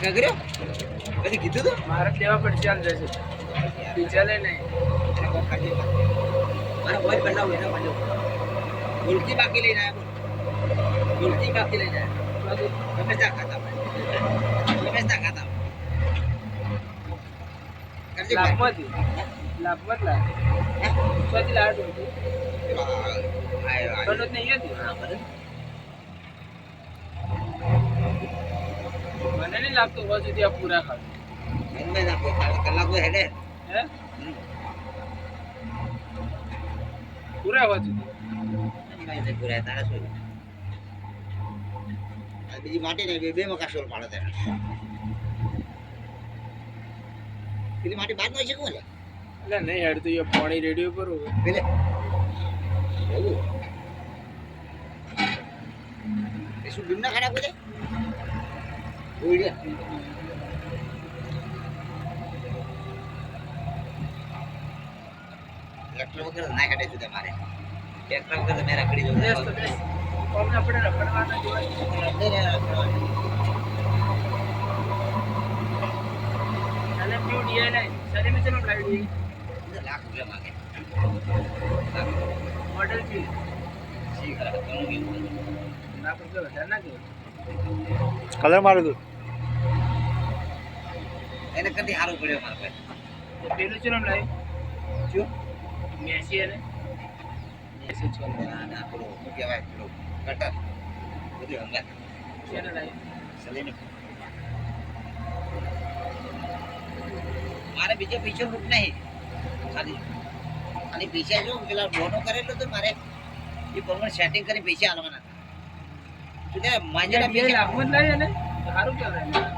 કર્યો કદી કીધું તો મારે દેવા પડશે હાલ જશે ચાલે નહીં મારે હોય બનાવું એના બાજુ ગુલકી બાકી લઈને આવ્યા ગુલકી બાકી લઈને આવ્યા તમે જા ખાતા કરજે લાભમાંથી સ્વાતી લાડ હતી બનોત નહીં હતી મને નહીં લાગતું હોવા સુધી આ પૂરા ખાવ કલાક હેડે હે પૂરા હોવા સુધી પૂરા તારા શું બીજી માટી ને બે મકાશોલ પાડે તે પેલી માટી બાદ નો છે કોલે એટલે નહીં હેડ તો એ પાણી રેડિયો પર પેલે એ શું બિમના ખાડા કોલે ઓઈડિયા ટ્રેક્ટર વગર ના કાઢે છે તમારે ટ્રેક્ટર વગર તો મેં રખડી જવું આપણે રખડવાના જોવાય અને પ્યુ ડીએલ સરી में चलो लाइट લાખ રૂપિયા માંગે मॉडल की સી ખરા તમે કેવું लाख रुपये વધારે ના કે કલર મારું તું એને કદી હારું પડ્યો મારા ભાઈ પેલું ચલો લાઈ જો મેસી અને મેસી ચલો ના પેલો શું કહેવાય પેલો કટર બધું હંગાત ચલો લાઈ સલીને મારે બીજે પૈસા રૂપ નહીં ખાલી ખાલી પૈસા જો પેલા બોનો કરેલો તો મારે એ પ્રમાણે સેટિંગ કરી પૈસા આલવાના હતા તું તે લાખ માજરા માં લાઈ અને સારું કહેવાય